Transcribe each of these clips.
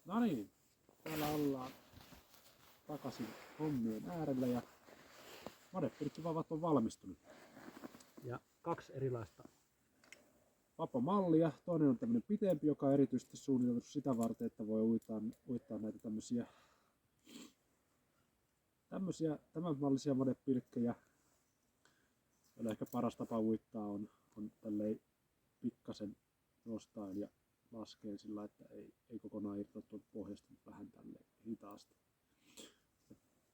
No niin, täällä ollaan takaisin hommien äärellä ja madepirkkivavat on valmistunut. Ja 2 erilaista. Vapamallia, toinen on tämmönen pitempi, joka on erityisesti suunniteltu sitä varten, että voi uittaa näitä tämän mallisia madepilkkejä. Jolla ehkä paras tapa uittaa on tälleen pikkasen nostaen ja laskeen sillä, että ei kokonaan irtoa tuolta pohjasta, mutta vähän tälleen hitaasti.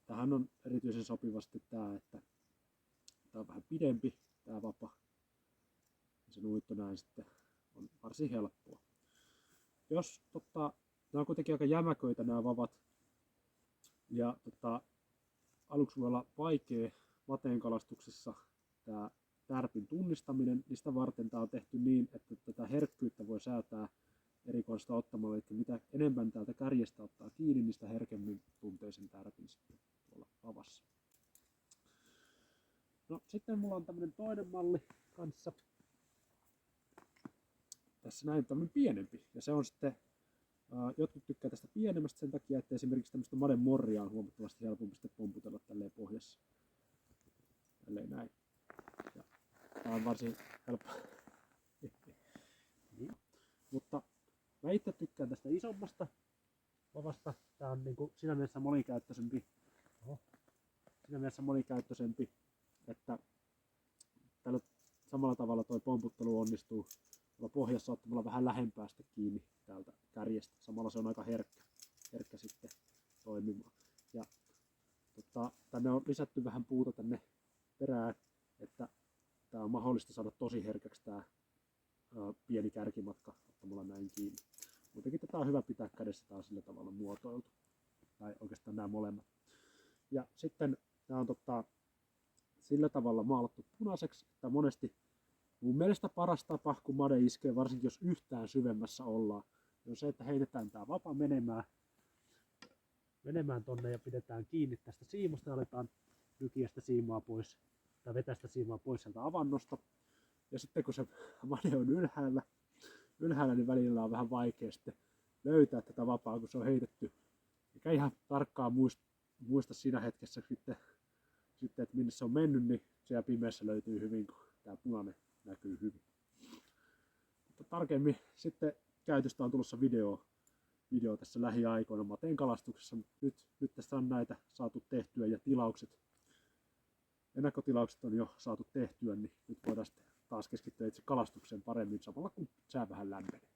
Tähän on erityisen sopivasti tää, että tää on vähän pidempi, tää vapa. Ja sen uitto näin sitten on varsin helppoa. Jos nämä on kuitenkin aika jämäköitä nämä vavat. Ja aluksi voi olla vaikea vateenkalastuksessa tää tärpin tunnistaminen, niin sitä varten tää on tehty niin, että tätä herkkyyttä voi säätää erikoista ottamalla, eli mitä enemmän täältä kärjestä ottaa kiinni, niin sitä herkemmin tuntee sen tärpin sitten tuolla vavassa. No sitten mulla on tämmönen toinen malli kanssa. Tässä näin tämmönen pienempi, ja se on sitten, jotkut tykkää tästä pienemmästä sen takia, että esimerkiksi tämmöistä maden morria on huomattavasti helpompi sitten pomputella tälleen pohjassa. Tälleen näin. Ja tää on varsin helppo. Niin. Mutta mä itse tykkään tästä isommasta vavasta. Tää on niinku siinä mielessä monikäyttöisempi, että tällä samalla tavalla toi pomputtelu onnistuu pohjassa ottamalla vähän lähempää sitten kiinni täältä kärjestä. Samalla se on aika herkkä sitten toimimaan. Ja tänne on lisätty vähän puuta tänne perään, että tää on mahdollista saada tosi herkäksi tää pieni kärkimatka ottamalla näin kiinni. Muutenkin tätä on hyvä pitää kädessä, tää on sillä tavalla muotoiltu. Tai oikeastaan nämä molemmat. Ja sitten tää on sillä tavalla maalattu punaiseksi, että monesti mun mielestä paras tapa, kun made iskee, varsinkin jos yhtään syvemmässä ollaan, on se, että heitetään tää vapa menemään tonne ja pidetään kiinni tästä siimosta ja aletaan nykiä sitä siimaa pois, tai vetää sitä siimaa pois sieltä avannosta. Ja sitten kun se made on ylhäällä, niin välillä on vähän vaikea sitten löytää tätä vapaa, kun se on heitetty. Eikä ihan tarkkaan muista siinä hetkessä sitten, että minne se on mennyt, niin siellä pimeässä löytyy hyvin, kun tää punainen näkyy hyvin. Mutta tarkemmin sitten käytöstä on tulossa video tässä lähiaikoina mateen kalastuksessa. Nyt tässä on näitä saatu tehtyä ja ennakkotilaukset on jo saatu tehtyä, niin nyt voidaan sitten taas keskittyä itse kalastukseen paremmin samalla kun sää vähän lämpenee.